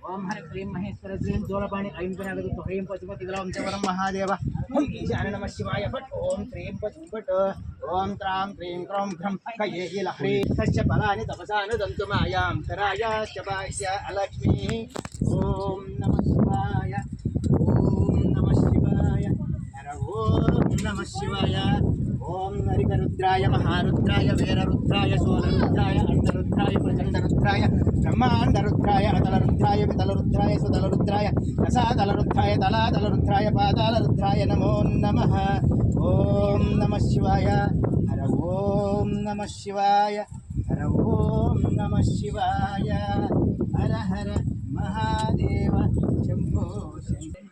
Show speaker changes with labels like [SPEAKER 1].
[SPEAKER 1] ओम हर क्लीं महेश्वर श्रीं जोलपाणि ऐं विनायक ह्रीं पशुपतिगलं च वरं महादेव ईशान नमः शिवाय फट् ओम क्लीं पशुपट ओम त्रां क्लीं क्रौं क्रं कयेहि लह्री तस्य फलानि तपसानुदन्तु मायां शरायाश्च बाह्य अलक्ष्मीः ओम नमः शिवाय ओम नमः शिवाय ओम नमः शिवाय ओम नरिकरुद्राय महारुद्राय वीररुद्राय सोलरुद्राय अंडरुद्राय प्रचंडरुद्राय ब्रह्मांडरुद्राय अतलरुद्राय वितलरुद्राय सुतलरुद्राय रसातलरुद्राय तलातलरुद्राय पातालरुद्राय नमो नमः ओम नमः शिवाय हर ओम नमः शिवाय हर ओम नमः शिवाय हर हर महादेव शंभो शंकर